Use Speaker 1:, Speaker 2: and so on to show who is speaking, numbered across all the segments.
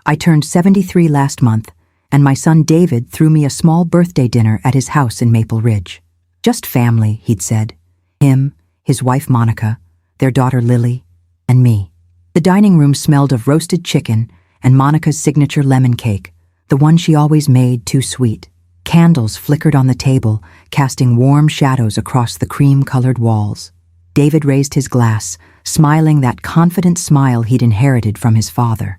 Speaker 1: I turned 73 last month, and my son David threw me a small birthday dinner at his house in Maple Ridge. Just family, he'd said. Him, his wife Monica, their daughter Lily, and me. The dining room smelled of roasted chicken and Monica's signature lemon cake, the one she always made too sweet. Candles flickered on the table, casting warm shadows across the cream-colored walls. David raised his glass, smiling that confident smile he'd inherited from his father.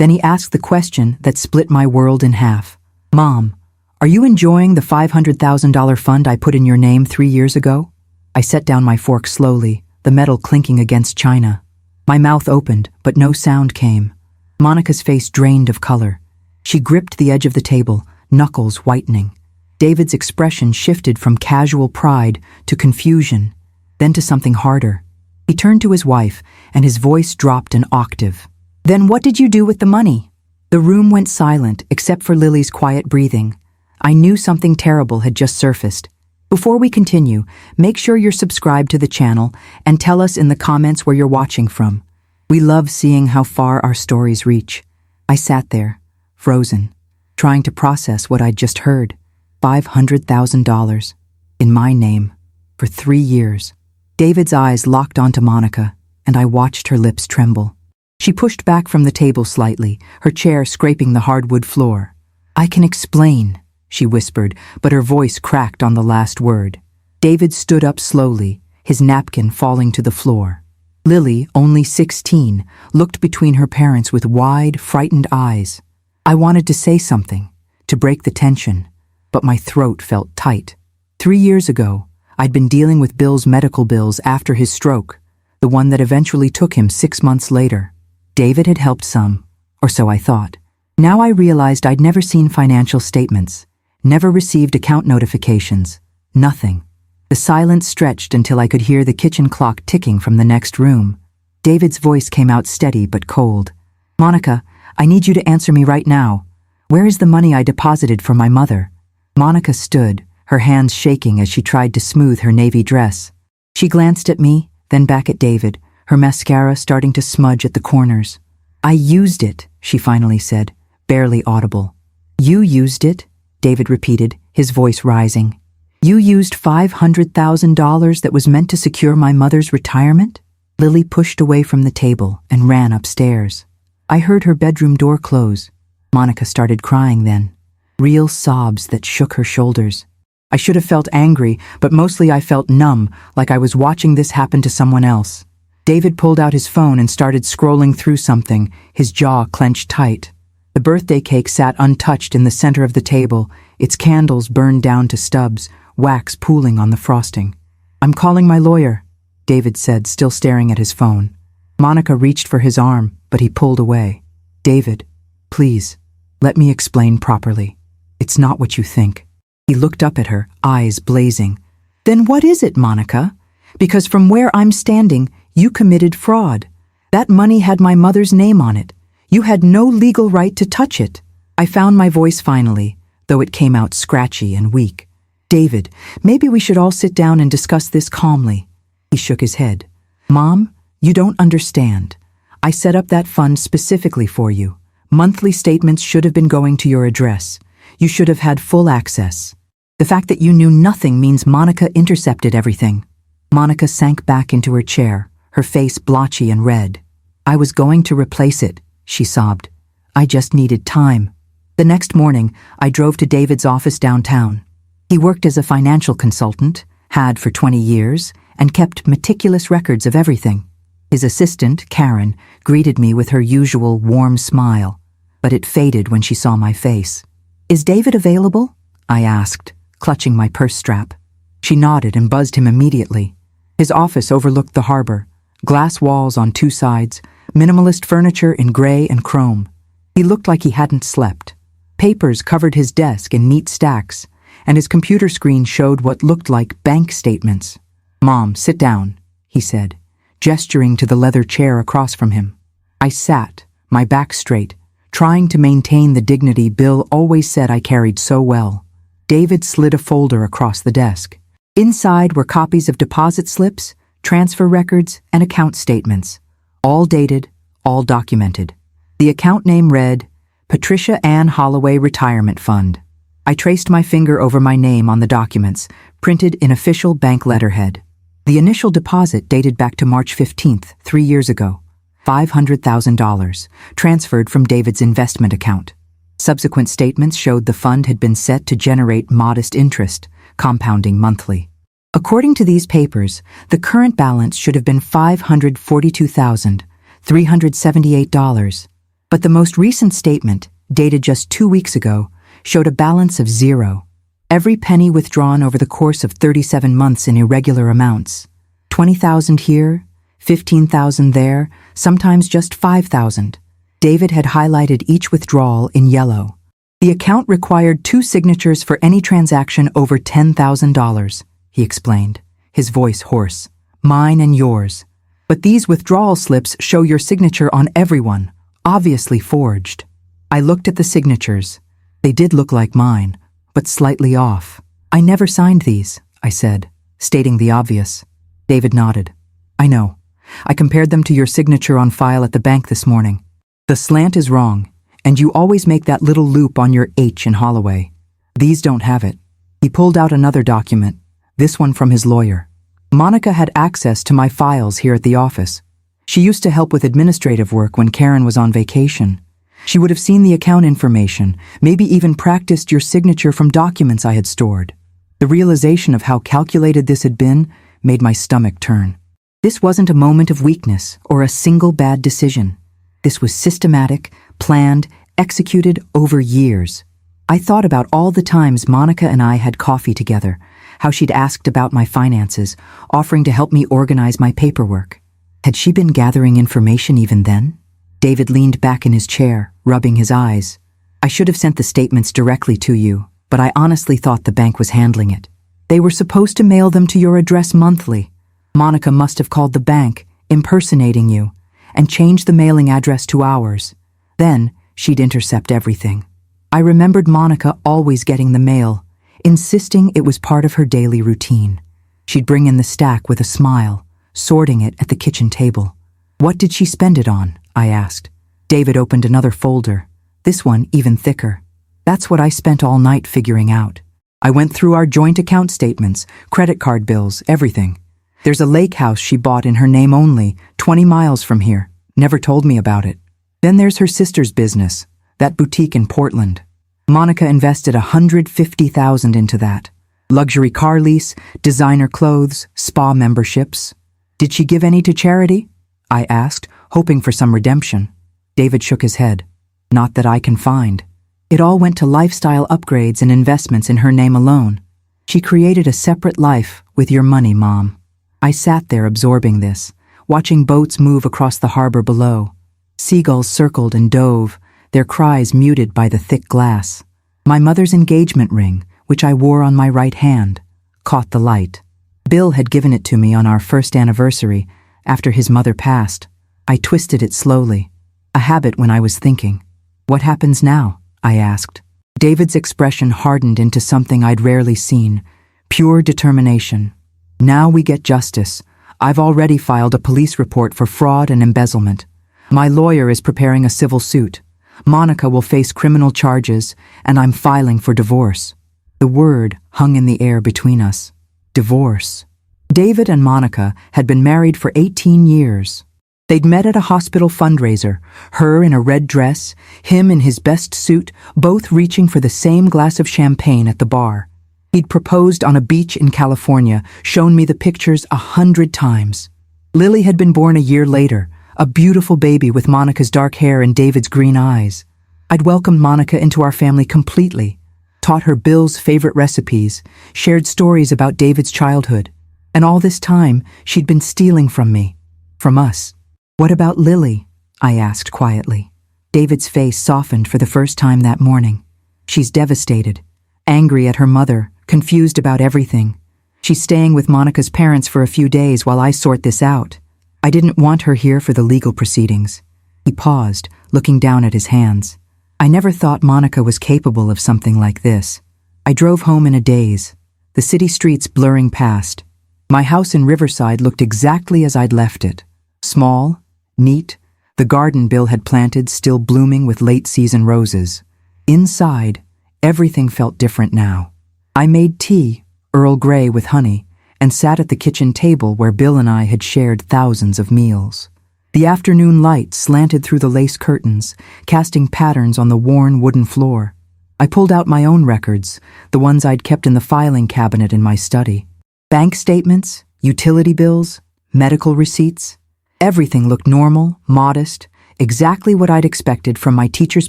Speaker 1: Then he asked the question that split my world in half. "Mom, are you enjoying the $500,000 fund I put in your name 3 years ago?" I set down my fork slowly, the metal clinking against china. My mouth opened, but no sound came. Monica's face drained of color. She gripped the edge of the table, knuckles whitening. David's expression shifted from casual pride to confusion, then to something harder. He turned to his wife, and his voice dropped an octave. "Then what did you do with the money?" The room went silent, except for Lily's quiet breathing. I knew something terrible had just surfaced. Before we continue, make sure you're subscribed to the channel and tell us in the comments where you're watching from. We love seeing how far our stories reach. I sat there, frozen, trying to process what I'd just heard. $500,000. In my name. For 3 years. David's eyes locked onto Monica, and I watched her lips tremble. She pushed back from the table slightly, her chair scraping the hardwood floor. "I can explain," she whispered, but her voice cracked on the last word. David stood up slowly, his napkin falling to the floor. Lily, only 16, looked between her parents with wide, frightened eyes. I wanted to say something, to break the tension, but my throat felt tight. 3 years ago, I'd been dealing with Bill's medical bills after his stroke, the one that eventually took him 6 months later. David had helped some, or so I thought. Now I realized I'd never seen financial statements, never received account notifications, nothing. The silence stretched until I could hear the kitchen clock ticking from the next room. David's voice came out steady but cold. "Monica, I need you to answer me right now. Where is the money I deposited for my mother?" Monica stood, her hands shaking as she tried to smooth her navy dress. She glanced at me, then back at David, her mascara starting to smudge at the corners. "I used it," she finally said, barely audible. "You used it?" David repeated, his voice rising. "You used $500,000 that was meant to secure my mother's retirement?" Lily pushed away from the table and ran upstairs. I heard her bedroom door close. Monica started crying then. Real sobs that shook her shoulders. I should have felt angry, but mostly I felt numb, like I was watching this happen to someone else. David pulled out his phone and started scrolling through something, his jaw clenched tight. The birthday cake sat untouched in the center of the table, its candles burned down to stubs, wax pooling on the frosting. "I'm calling my lawyer," David said, still staring at his phone. Monica reached for his arm, but he pulled away. "David, please, let me explain properly. It's not what you think." He looked up at her, eyes blazing. "Then what is it, Monica? Because from where I'm standing, you committed fraud. That money had my mother's name on it. You had no legal right to touch it." I found my voice finally, though it came out scratchy and weak. "David, maybe we should all sit down and discuss this calmly." He shook his head. "Mom, you don't understand. I set up that fund specifically for you. Monthly statements should have been going to your address. You should have had full access. The fact that you knew nothing means Monica intercepted everything." Monica sank back into her chair, her face blotchy and red. "I was going to replace it," she sobbed. "I just needed time." The next morning, I drove to David's office downtown. He worked as a financial consultant, had for 20 years, and kept meticulous records of everything. His assistant, Karen, greeted me with her usual warm smile, but it faded when she saw my face. "Is David available?" I asked, clutching my purse strap. She nodded and buzzed him immediately. His office overlooked the harbor, glass walls on 2 sides, minimalist furniture in gray and chrome. He looked like he hadn't slept. Papers covered his desk in neat stacks, and his computer screen showed what looked like bank statements. "Mom, sit down," he said, gesturing to the leather chair across from him. I sat, my back straight, trying to maintain the dignity Bill always said I carried so well. David slid a folder across the desk. Inside were copies of deposit slips, transfer records, and account statements, all dated, all documented. The account name read, Patricia Ann Holloway Retirement Fund. I traced my finger over my name on the documents, printed in official bank letterhead. The initial deposit dated back to March 15th, 3 years ago. $500,000, transferred from David's investment account. Subsequent statements showed the fund had been set to generate modest interest, compounding monthly. According to these papers, the current balance should have been $542,378, but the most recent statement, dated just 2 weeks ago, showed a balance of zero. Every penny withdrawn over the course of 37 months in irregular amounts. 20,000 here, 15,000 there, sometimes just 5,000. David had highlighted each withdrawal in yellow. The account required 2 signatures for any transaction over $10,000, he explained, his voice hoarse. Mine and yours. But these withdrawal slips show your signature on everyone, obviously forged. I looked at the signatures. They did look like mine, but slightly off. I never signed these, I said, stating the obvious. David nodded. I know. I compared them to your signature on file at the bank this morning. The slant is wrong, and you always make that little loop on your H in Holloway. These don't have it. He pulled out another document, this one from his lawyer. Monica had access to my files here at the office. She used to help with administrative work when Karen was on vacation. She would have seen the account information, maybe even practiced your signature from documents I had stored. The realization of how calculated this had been made my stomach turn. This wasn't a moment of weakness or a single bad decision. This was systematic, planned, executed over years. I thought about all the times Monica and I had coffee together, how she'd asked about my finances, offering to help me organize my paperwork. Had she been gathering information even then? David leaned back in his chair, rubbing his eyes. I should have sent the statements directly to you, but I honestly thought the bank was handling it. They were supposed to mail them to your address monthly. Monica must have called the bank, impersonating you, and changed the mailing address to ours. Then, she'd intercept everything. I remembered Monica always getting the mail, insisting it was part of her daily routine. She'd bring in the stack with a smile, sorting it at the kitchen table. What did she spend it on? I asked. David opened another folder, this one even thicker. That's what I spent all night figuring out. I went through our joint account statements, credit card bills, everything. There's a lake house she bought in her name only, 20 miles from here. Never told me about it. Then there's her sister's business, that boutique in Portland. Monica invested $150,000 into that. Luxury car lease, designer clothes, spa memberships. Did she give any to charity? I asked, hoping for some redemption. David shook his head. Not that I can find. It all went to lifestyle upgrades and investments in her name alone. She created a separate life with your money, Mom. I sat there absorbing this, watching boats move across the harbor below. Seagulls circled and dove, their cries muted by the thick glass. My mother's engagement ring, which I wore on my right hand, caught the light. Bill had given it to me on our first anniversary, after his mother passed. I twisted it slowly, a habit when I was thinking. What happens now? I asked. David's expression hardened into something I'd rarely seen, pure determination. Now we get justice. I've already filed a police report for fraud and embezzlement. My lawyer is preparing a civil suit. Monica will face criminal charges, and I'm filing for divorce. The word hung in the air between us. Divorce. David and Monica had been married for 18 years. They'd met at a hospital fundraiser, her in a red dress, him in his best suit, both reaching for the same glass of champagne at the bar. He'd proposed on a beach in California, shown me the pictures 100 times. Lily had been born a year later, a beautiful baby with Monica's dark hair and David's green eyes. I'd welcomed Monica into our family completely, taught her Bill's favorite recipes, shared stories about David's childhood. And all this time, she'd been stealing from me, from us. What about Lily? I asked quietly. David's face softened for the first time that morning. She's devastated, angry at her mother, confused about everything. She's staying with Monica's parents for a few days while I sort this out. I didn't want her here for the legal proceedings. He paused, looking down at his hands. I never thought Monica was capable of something like this. I drove home in a daze, the city streets blurring past. My house in Riverside looked exactly as I'd left it. Small, neat, The garden Bill had planted still blooming with late-season roses. Inside, everything felt different now. I made tea, Earl Grey with honey, and sat at the kitchen table where Bill and I had shared thousands of meals. The afternoon light slanted through the lace curtains, casting patterns on the worn wooden floor. I pulled out my own records, the ones I'd kept in the filing cabinet in my study. Bank statements, utility bills, medical receipts. Everything looked normal, modest, exactly what I'd expected from my teacher's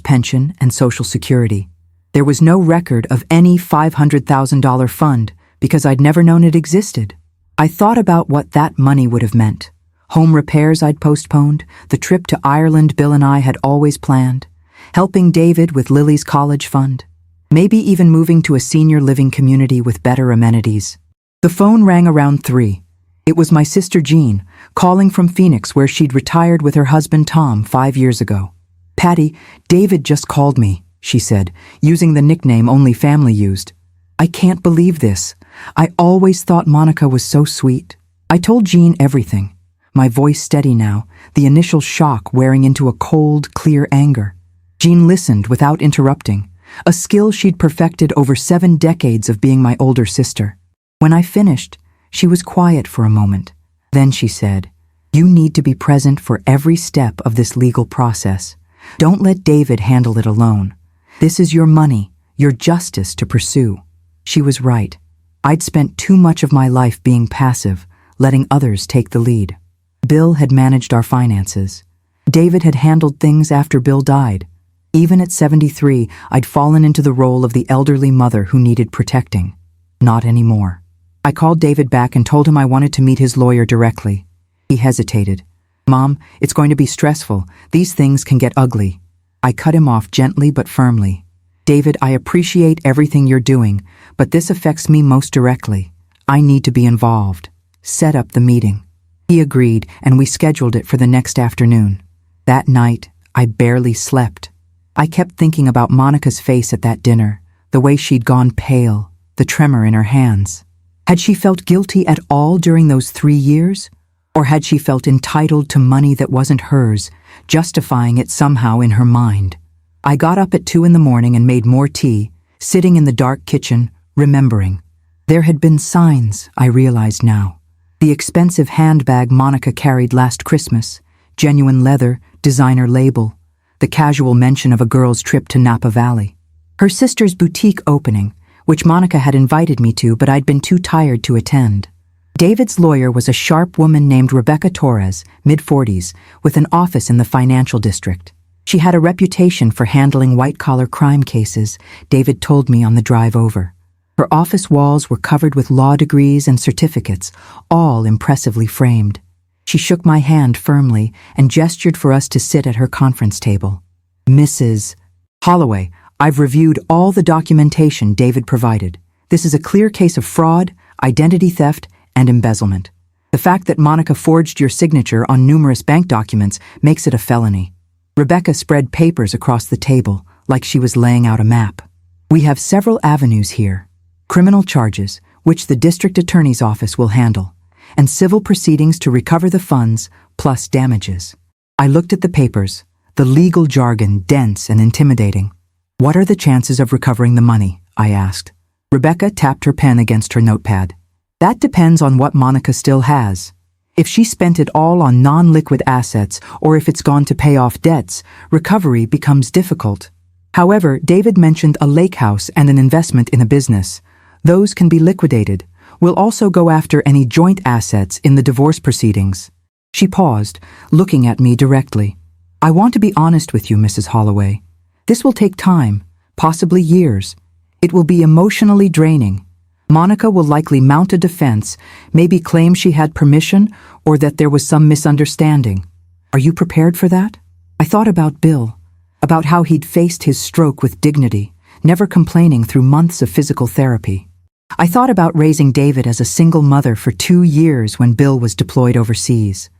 Speaker 1: pension and Social Security. There was no record of any $500,000 fund because I'd never known it existed. I thought about what that money would have meant. Home repairs I'd postponed, the trip to Ireland Bill and I had always planned, helping David with Lily's college fund, maybe even moving to a senior living community with better amenities. The phone rang around 3. It was my sister Jean, calling from Phoenix where she'd retired with her husband Tom 5 years ago. "Patty, David just called me," she said, using the nickname only family used. "I can't believe this. I always thought Monica was so sweet." I told Jean everything. My voice steady now, the initial shock wearing into a cold, clear anger. Jean listened without interrupting, a skill she'd perfected over 7 decades of being my older sister. When I finished, she was quiet for a moment. Then she said, "You need to be present for every step of this legal process. Don't let David handle it alone. This is your money, your justice to pursue." She was right. I'd spent too much of my life being passive, letting others take the lead. Bill had managed our finances. David had handled things after Bill died. Even at 73, I'd fallen into the role of the elderly mother who needed protecting. Not anymore. I called David back and told him I wanted to meet his lawyer directly. He hesitated. "Mom, it's going to be stressful. These things can get ugly." I cut him off gently but firmly. "David, I appreciate everything you're doing, but this affects me most directly. I need to be involved. Set up the meeting." He agreed, and we scheduled it for the next afternoon. That night, I barely slept. I kept thinking about Monica's face at that dinner, the way she'd gone pale, the tremor in her hands. Had she felt guilty at all during those 3 years? Or had she felt entitled to money that wasn't hers, justifying it somehow in her mind? I got up at 2 in the morning and made more tea, sitting in the dark kitchen, remembering. There had been signs, I realized now. The expensive handbag Monica carried last Christmas, genuine leather, designer label, the casual mention of a girl's trip to Napa Valley. Her sister's boutique opening, which Monica had invited me to, but I'd been too tired to attend. David's lawyer was a sharp woman named Rebecca Torres, mid-40s, with an office in the financial district. She had a reputation for handling white-collar crime cases, David told me on the drive over. Her office walls were covered with law degrees and certificates, all impressively framed. She shook my hand firmly and gestured for us to sit at her conference table. "Mrs. Holloway, I've reviewed all the documentation David provided. This is a clear case of fraud, identity theft, and embezzlement. The fact that Monica forged your signature on numerous bank documents makes it a felony." Rebecca spread papers across the table, like she was laying out a map. "We have several avenues here. Criminal charges, which the district attorney's office will handle, and civil proceedings to recover the funds, plus damages." I looked at the papers, the legal jargon dense and intimidating. "What are the chances of recovering the money?" I asked. Rebecca tapped her pen against her notepad. "That depends on what Monica still has. If she spent it all on non-liquid assets or if it's gone to pay off debts, recovery becomes difficult. However, David mentioned a lake house and an investment in a business. Those can be liquidated. We'll also go after any joint assets in the divorce proceedings." She paused, looking at me directly. "I want to be honest with you, Mrs. Holloway. This will take time, possibly years. It will be emotionally draining. Monica will likely mount a defense, maybe claim she had permission or that there was some misunderstanding. Are you prepared for that?" I thought about Bill, about how he'd faced his stroke with dignity, never complaining through months of physical therapy. I thought about raising David as a single mother for 2 years when Bill was deployed overseas.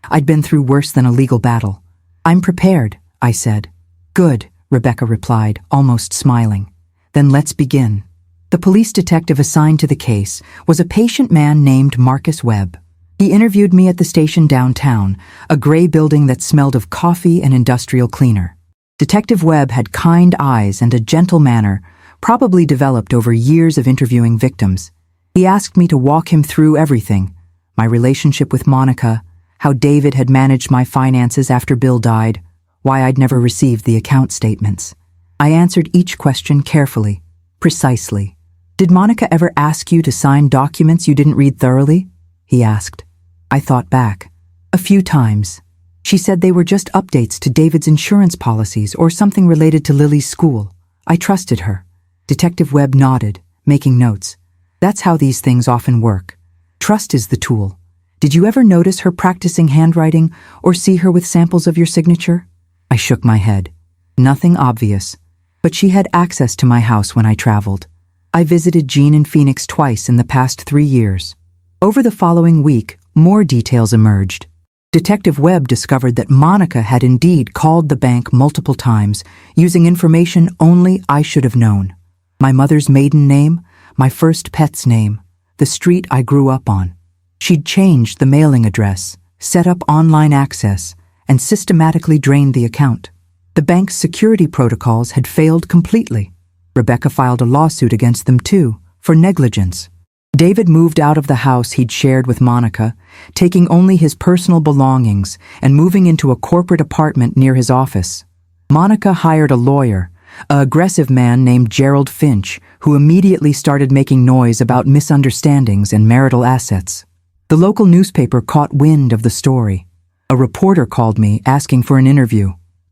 Speaker 1: I'd been through worse than a legal battle. "I'm prepared," I said. "Good," Rebecca replied, almost smiling. "Then let's begin." The police detective assigned to the case was a patient man named Marcus Webb. He interviewed me at the station downtown, a gray building that smelled of coffee and industrial cleaner. Detective Webb had kind eyes and a gentle manner, probably developed over years of interviewing victims. He asked me to walk him through everything: my relationship with Monica, how David had managed my finances after Bill died, why I'd never received the account statements. I answered each question carefully, precisely. "Did Monica ever ask you to sign documents you didn't read thoroughly?" he asked. I thought back. A few times. She said they were just updates to David's insurance policies or something related to Lily's school. I trusted her. Detective Webb nodded, making notes. That's how these things often work. Trust is the tool. Did you ever notice her practicing handwriting or see her with samples of your signature? I shook my head. Nothing obvious. But she had access to my house when I traveled. I visited Jean in Phoenix twice in the past 3 years. Over the following week, more details emerged. Detective Webb discovered that Monica had indeed called the bank multiple times, using information only I should have known. My mother's maiden name, my first pet's name, the street I grew up on. She'd changed the mailing address, set up online access, and systematically drained the account. The bank's security protocols had failed completely. Rebecca filed a lawsuit against them too, for negligence. David moved out of the house he'd shared with Monica, taking only his personal belongings and moving into a corporate apartment near his office. Monica hired a lawyer, an aggressive man named Gerald Finch, who immediately started making noise about misunderstandings and marital assets. The local newspaper caught wind of the story. A reporter called me asking for an interview.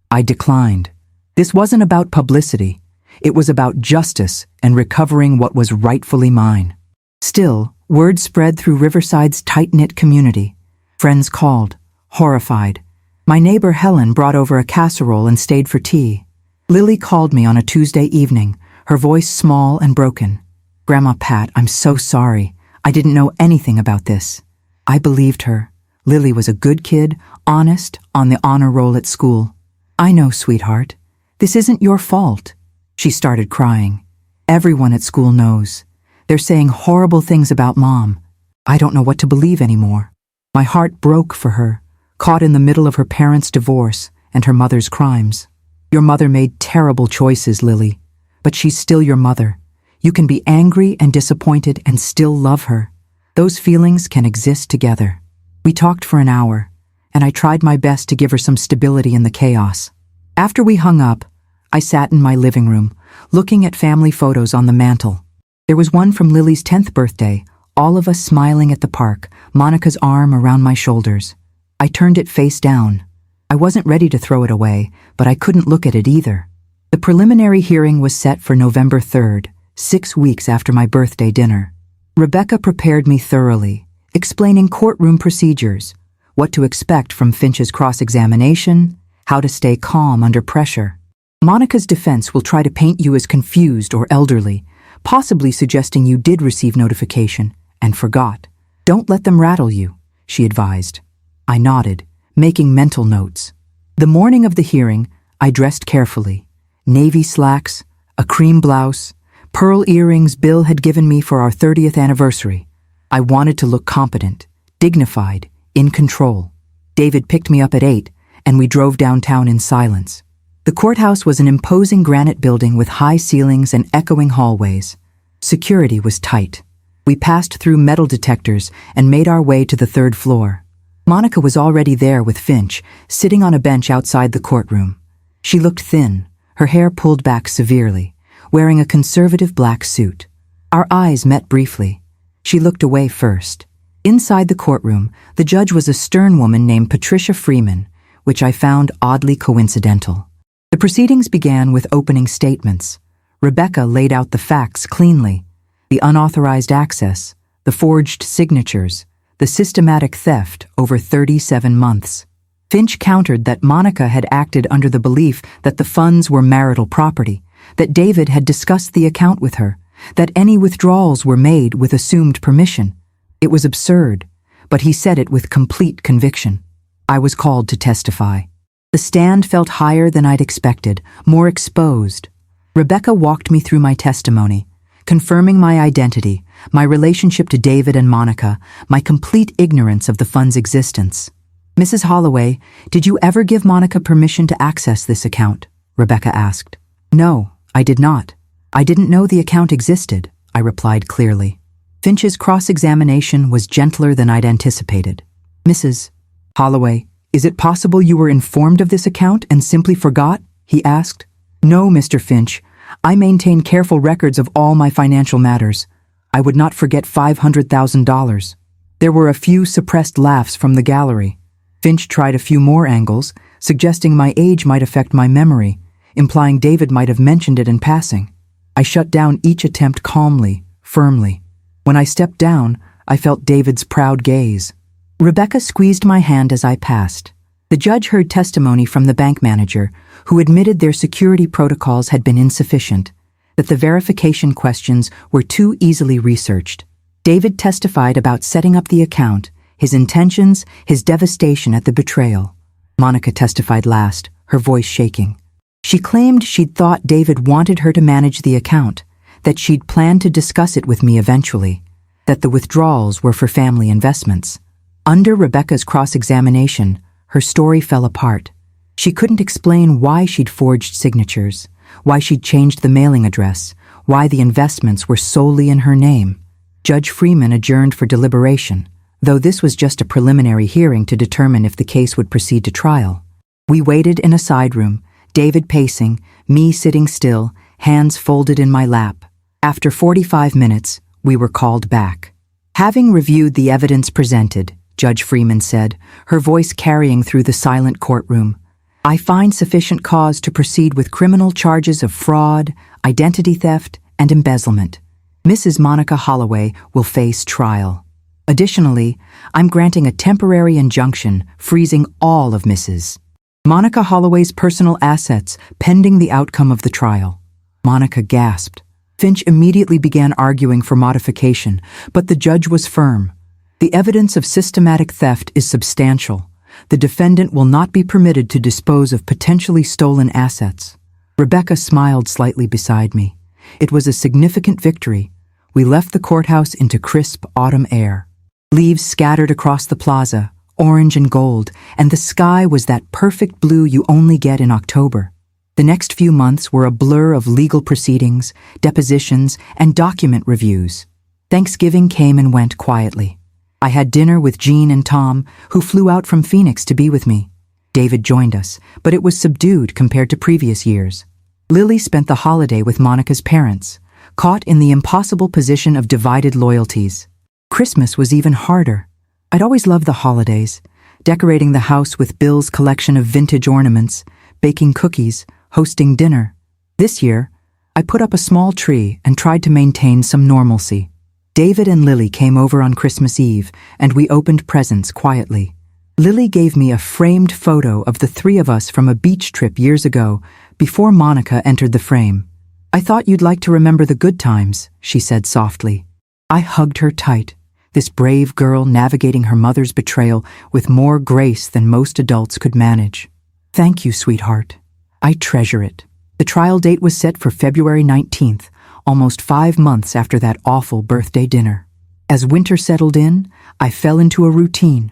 Speaker 1: I declined. This wasn't about publicity. It was about justice and recovering what was rightfully mine. Still, word spread through Riverside's tight-knit community. Friends called, horrified. My neighbor Helen brought over a casserole and stayed for tea. Lily called me on a Tuesday evening, her voice small and broken. "Grandma Pat, I'm so sorry. I didn't know anything about this." I believed her. Lily was a good kid, honest, on the honor roll at school. "I know, sweetheart. This isn't your fault." She started crying. "Everyone at school knows. They're saying horrible things about Mom. I don't know what to believe anymore." My heart broke for her, caught in the middle of her parents' divorce and her mother's crimes. "Your mother made terrible choices, Lily, but she's still your mother. You can be angry and disappointed and still love her. Those feelings can exist together." We talked for an hour, and I tried my best to give her some stability in the chaos. After we hung up, I sat in my living room, looking at family photos on the mantel. There was one from Lily's 10th birthday, all of us smiling at the park, Monica's arm around my shoulders. I turned it face down. I wasn't ready to throw it away, but I couldn't look at it either. The preliminary hearing was set for November 3rd, 6 weeks after my birthday dinner. Rebecca prepared me thoroughly, explaining courtroom procedures, what to expect from Finch's cross-examination, how to stay calm under pressure. Monica's defense will try to paint you as confused or elderly, possibly suggesting you did receive notification and forgot. "Don't let them rattle you," she advised. I nodded, making mental notes. The morning of the hearing, I dressed carefully. Navy slacks, a cream blouse, pearl earrings Bill had given me for our 30th anniversary. I wanted to look competent, dignified, in control. David picked me up at 8, and we drove downtown in silence. The courthouse was an imposing granite building with high ceilings and echoing hallways. Security was tight. We passed through metal detectors and made our way to the 3rd floor. Monica was already there with Finch, sitting on a bench outside the courtroom. She looked thin, her hair pulled back severely, wearing a conservative black suit. Our eyes met briefly. She looked away first. Inside the courtroom, the judge was a stern woman named Patricia Freeman, which I found oddly coincidental. The proceedings began with opening statements. Rebecca laid out the facts cleanly: the unauthorized access, the forged signatures, the systematic theft over 37 months. Finch countered that Monica had acted under the belief that the funds were marital property, that David had discussed the account with her, that any withdrawals were made with assumed permission. It was absurd, but he said it with complete conviction. I was called to testify. The stand felt higher than I'd expected, more exposed. Rebecca walked me through my testimony, confirming my identity, my relationship to David and Monica, my complete ignorance of the fund's existence. "Mrs. Holloway, did you ever give Monica permission to access this account?" Rebecca asked. "No, I did not. I didn't know the account existed," I replied clearly. Finch's cross-examination was gentler than I'd anticipated. "Mrs. Holloway, is it possible you were informed of this account and simply forgot?" he asked. "No, Mr. Finch. I maintain careful records of all my financial matters. I would not forget $500,000. There were a few suppressed laughs from the gallery. Finch tried a few more angles, suggesting my age might affect my memory, implying David might have mentioned it in passing. I shut down each attempt calmly, firmly. When I stepped down, I felt David's proud gaze. Rebecca squeezed my hand as I passed. The judge heard testimony from the bank manager, who admitted their security protocols had been insufficient, that the verification questions were too easily researched. David testified about setting up the account, his intentions, his devastation at the betrayal. Monica testified last, her voice shaking. She claimed she'd thought David wanted her to manage the account, that she'd planned to discuss it with me eventually, that the withdrawals were for family investments. Under Rebecca's cross-examination, her story fell apart. She couldn't explain why she'd forged signatures, why she'd changed the mailing address, why the investments were solely in her name. Judge Freeman adjourned for deliberation, though this was just a preliminary hearing to determine if the case would proceed to trial. We waited in a side room, David pacing, me sitting still, hands folded in my lap. After 45 minutes, we were called back. "Having reviewed the evidence presented," Judge Freeman said, her voice carrying through the silent courtroom, "I find sufficient cause to proceed with criminal charges of fraud, identity theft, and embezzlement. Mrs. Monica Holloway will face trial. Additionally, I'm granting a temporary injunction freezing all of Mrs. Monica Holloway's personal assets pending the outcome of the trial." Monica gasped. Finch immediately began arguing for modification, but the judge was firm. "The evidence of systematic theft is substantial. The defendant will not be permitted to dispose of potentially stolen assets." Rebecca smiled slightly beside me. It was a significant victory. We left the courthouse into crisp autumn air. Leaves scattered across the plaza, orange and gold, and the sky was that perfect blue you only get in October. The next few months were a blur of legal proceedings, depositions, and document reviews. Thanksgiving came and went quietly. I had dinner with Jean and Tom, who flew out from Phoenix to be with me. David joined us, but it was subdued compared to previous years. Lily spent the holiday with Monica's parents, caught in the impossible position of divided loyalties. Christmas was even harder. I'd always loved the holidays, decorating the house with Bill's collection of vintage ornaments, baking cookies, hosting dinner. This year, I put up a small tree and tried to maintain some normalcy. David and Lily came over on Christmas Eve, and we opened presents quietly. Lily gave me a framed photo of the three of us from a beach trip years ago, before Monica entered the frame. "I thought you'd like to remember the good times," she said softly. I hugged her tight, this brave girl navigating her mother's betrayal with more grace than most adults could manage. "Thank you, sweetheart. I treasure it." The trial date was set for February 19th, almost 5 months after that awful birthday dinner. As winter settled in, I fell into a routine.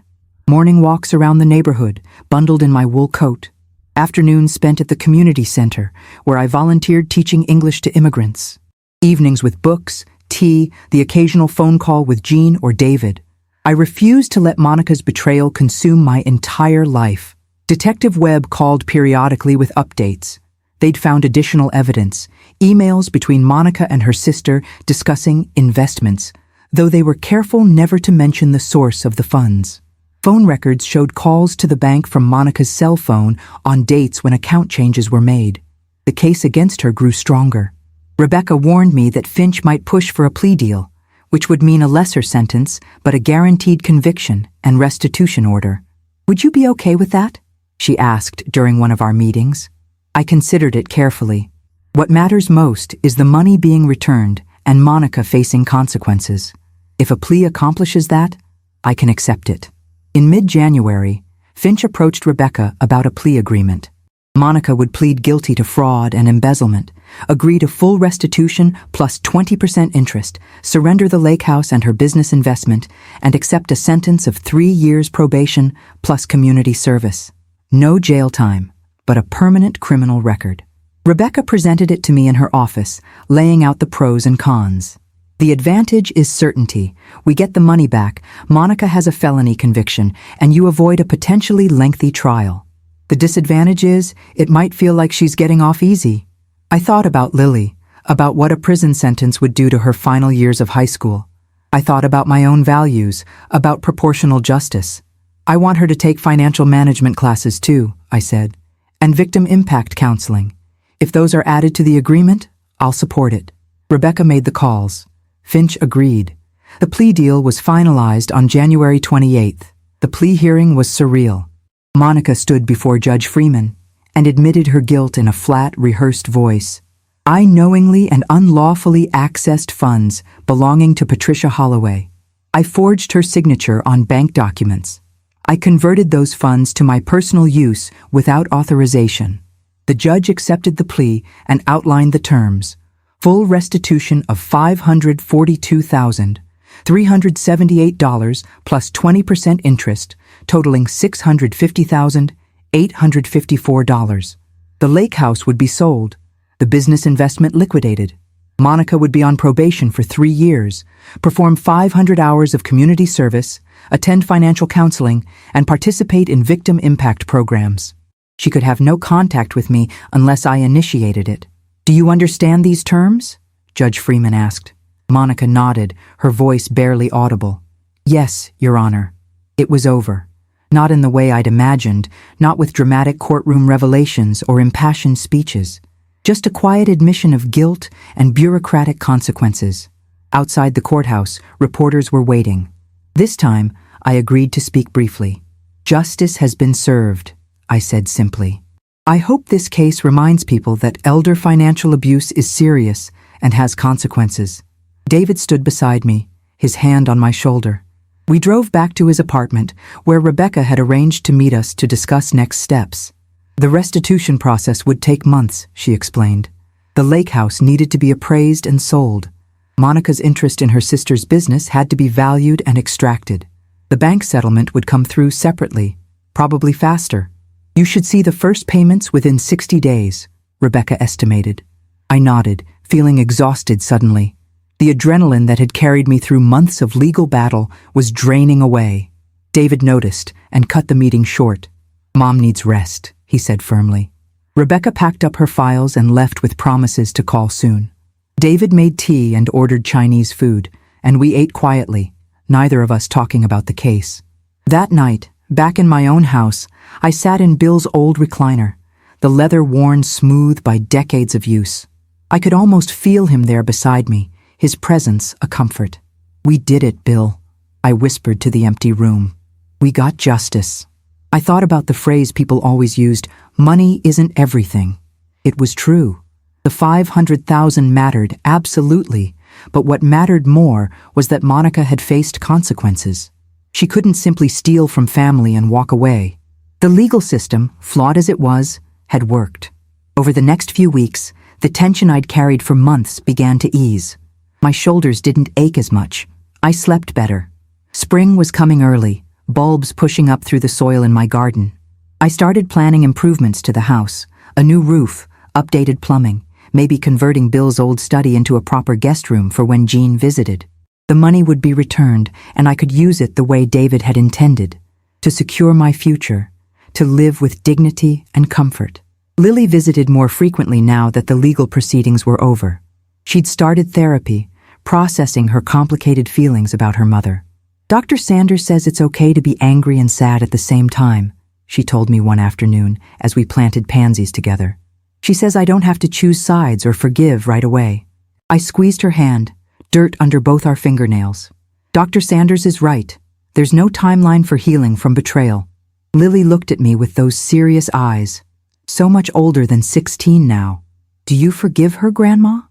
Speaker 1: Morning walks around the neighborhood, bundled in my wool coat. Afternoons spent at the community center, where I volunteered teaching English to immigrants. Evenings with books, tea, the occasional phone call with Jean or David. I refused to let Monica's betrayal consume my entire life. Detective Webb called periodically with updates. They'd found additional evidence, emails between Monica and her sister discussing investments, though they were careful never to mention the source of the funds. Phone records showed calls to the bank from Monica's cell phone on dates when account changes were made. The case against her grew stronger. Rebecca warned me that Finch might push for a plea deal, which would mean a lesser sentence, but a guaranteed conviction and restitution order. "Would you be okay with that?" she asked during one of our meetings. I considered it carefully. What matters most is the money being returned and Monica facing consequences. If a plea accomplishes that, I can accept it. In mid-January, Finch approached Rebecca about a plea agreement. Monica would plead guilty to fraud and embezzlement, agree to full restitution plus 20% interest, surrender the lake house and her business investment, and accept a sentence of 3 years probation plus community service. No jail time, but a permanent criminal record. Rebecca presented it to me in her office, laying out the pros and cons. The advantage is certainty. We get the money back, Monica has a felony conviction, and you avoid a potentially lengthy trial. The disadvantage is, it might feel like she's getting off easy. I thought about Lily, about what a prison sentence would do to her final years of high school. I thought about my own values, about proportional justice. I want her to take financial management classes too, I said, and victim impact counseling. If those are added to the agreement, I'll support it. Rebecca made the calls. Finch agreed. The plea deal was finalized on January 28th. The plea hearing was surreal. Monica stood before Judge Freeman and admitted her guilt in a flat, rehearsed voice. I knowingly and unlawfully accessed funds belonging to Patricia Holloway. I forged her signature on bank documents. I converted those funds to my personal use without authorization. The judge accepted the plea and outlined the terms. Full restitution of $542,378 plus 20% interest, totaling $650,854. The lake house would be sold, the business investment liquidated. Monica would be on probation for 3 years, perform 500 hours of community service, attend financial counseling, and participate in victim impact programs. She could have no contact with me unless I initiated it. Do you understand these terms? Judge Freeman asked. Monica nodded, her voice barely audible. Yes, Your Honor. It was over. Not in the way I'd imagined, not with dramatic courtroom revelations or impassioned speeches. Just a quiet admission of guilt and bureaucratic consequences. Outside the courthouse, reporters were waiting. This time, I agreed to speak briefly. Justice has been served, I said simply. I hope this case reminds people that elder financial abuse is serious and has consequences. David stood beside me, his hand on my shoulder. We drove back to his apartment, where Rebecca had arranged to meet us to discuss next steps. The restitution process would take months, she explained. The lake house needed to be appraised and sold. Monica's interest in her sister's business had to be valued and extracted. The bank settlement would come through separately, probably faster. You should see the first payments within 60 days, Rebecca estimated. I nodded, feeling exhausted suddenly. The adrenaline that had carried me through months of legal battle was draining away. David noticed and cut the meeting short. Mom needs rest, he said firmly. Rebecca packed up her files and left with promises to call soon. David made tea and ordered Chinese food, and we ate quietly, neither of us talking about the case. That night, back in my own house, I sat in Bill's old recliner, the leather worn smooth by decades of use. I could almost feel him there beside me, his presence a comfort. We did it, Bill, I whispered to the empty room. We got justice. I thought about the phrase people always used, money isn't everything. It was true. The $500,000 mattered, absolutely, but what mattered more was that Monica had faced consequences. She couldn't simply steal from family and walk away. The legal system, flawed as it was, had worked. Over the next few weeks, the tension I'd carried for months began to ease. My shoulders didn't ache as much. I slept better. Spring was coming early, bulbs pushing up through the soil in my garden. I started planning improvements to the house, a new roof, updated plumbing, maybe converting Bill's old study into a proper guest room for when Jean visited. The money would be returned, and I could use it the way David had intended, to secure my future, to live with dignity and comfort. Lily visited more frequently now that the legal proceedings were over. She'd started therapy, processing her complicated feelings about her mother. Dr. Sanders says it's okay to be angry and sad at the same time, she told me one afternoon as we planted pansies together. She says I don't have to choose sides or forgive right away. I squeezed her hand, dirt under both our fingernails. Dr. Sanders is right. There's no timeline for healing from betrayal. Lily looked at me with those serious eyes. So much older than 16 now. Do you forgive her, Grandma?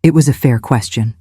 Speaker 1: It was a fair question.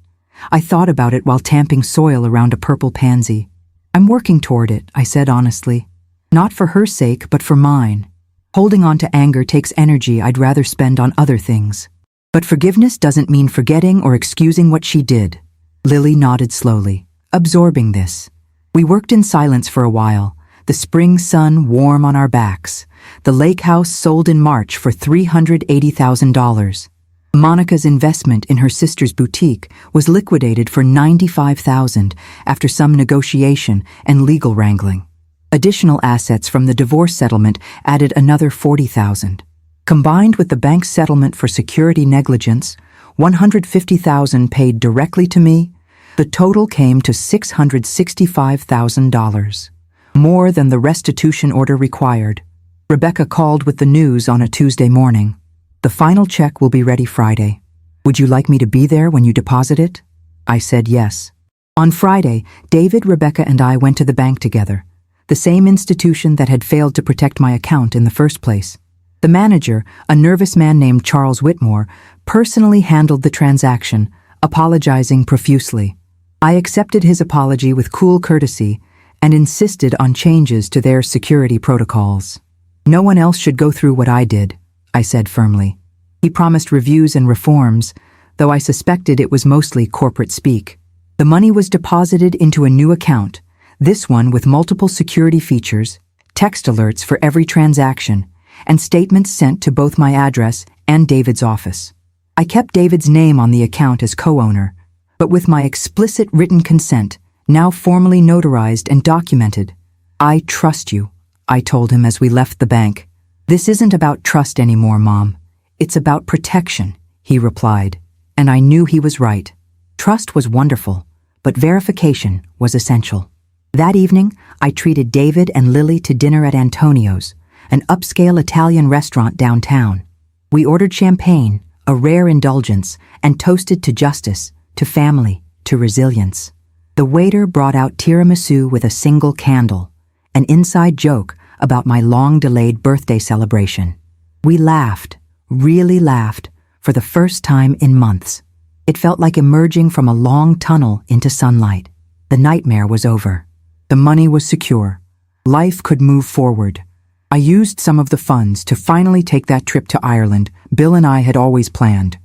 Speaker 1: I thought about it while tamping soil around a purple pansy. I'm working toward it, I said honestly. Not for her sake, but for mine. Holding on to anger takes energy I'd rather spend on other things. But forgiveness doesn't mean forgetting or excusing what she did. Lily nodded slowly, absorbing this. We worked in silence for a while, the spring sun warm on our backs. The lake house sold in March for $380,000. Monica's investment in her sister's boutique was liquidated for $95,000 after some negotiation and legal wrangling. Additional assets from the divorce settlement added another $40,000. Combined with the bank's settlement for security negligence, $150,000 paid directly to me, the total came to $665,000, more than the restitution order required. Rebecca called with the news on a Tuesday morning. The final check will be ready Friday. Would you like me to be there when you deposit it? I said yes. On Friday, David, Rebecca, and I went to the bank together, the same institution that had failed to protect my account in the first place. The manager, a nervous man named Charles Whitmore, personally handled the transaction, apologizing profusely. I accepted his apology with cool courtesy and insisted on changes to their security protocols. No one else should go through what I did, I said firmly. He promised reviews and reforms, though I suspected it was mostly corporate speak. The money was deposited into a new account, this one with multiple security features, text alerts for every transaction, and statements sent to both my address and David's office. I kept David's name on the account as co-owner, but with my explicit written consent, now formally notarized and documented. I trust you, I told him as we left the bank. This isn't about trust anymore, Mom. It's about protection, he replied, and I knew he was right. Trust was wonderful, but verification was essential. That evening, I treated David and Lily to dinner at Antonio's, an upscale Italian restaurant downtown. We ordered champagne, a rare indulgence, and toasted to justice, to family, to resilience. The waiter brought out tiramisu with a single candle, an inside joke about my long-delayed birthday celebration. We laughed, really laughed, for the first time in months. It felt like emerging from a long tunnel into sunlight. The nightmare was over. The money was secure. Life could move forward. I used some of the funds to finally take that trip to Ireland Bill and I had always planned.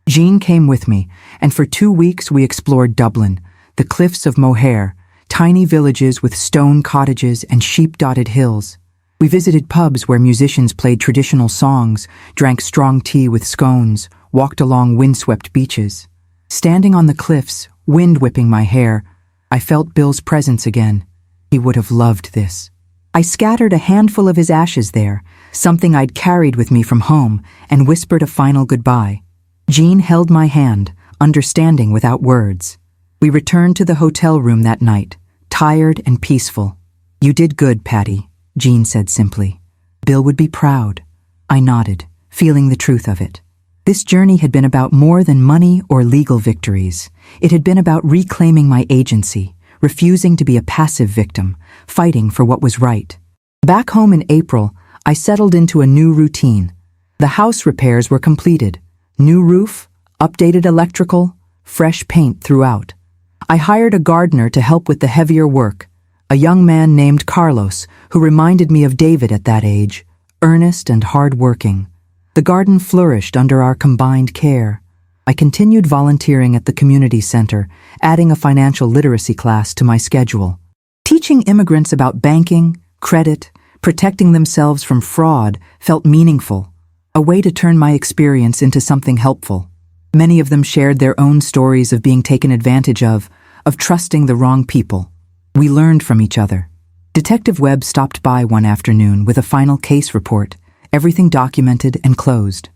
Speaker 1: Jean came with me, and for 2 weeks we explored Dublin, the cliffs of Moher, tiny villages with stone cottages and sheep-dotted hills. We visited pubs where musicians played traditional songs, drank strong tea with scones, walked along windswept beaches. Standing on the cliffs, wind whipping my hair, I felt Bill's presence again. He would have loved this. I scattered a handful of his ashes there, something I'd carried with me from home, and whispered a final goodbye. Jean held my hand, understanding without words. We returned to the hotel room that night, tired and peaceful. You did good, Patty, Jean said simply. Bill would be proud. I nodded, feeling the truth of it. This journey had been about more than money or legal victories. It had been about reclaiming my agency, refusing to be a passive victim, fighting for what was right. Back home in April, I settled into a new routine. The house repairs were completed. New roof, updated electrical, fresh paint throughout. I hired a gardener to help with the heavier work, a young man named Carlos who reminded me of David at that age, earnest and hard-working. The garden flourished under our combined care. I continued volunteering at the community center, adding a financial literacy class to my schedule. Teaching immigrants about banking, credit, protecting themselves from fraud felt meaningful, a way to turn my experience into something helpful. Many of them shared their own stories of being taken advantage of trusting the wrong people. We learned from each other. Detective Webb stopped by one afternoon with a final case report, everything documented and closed.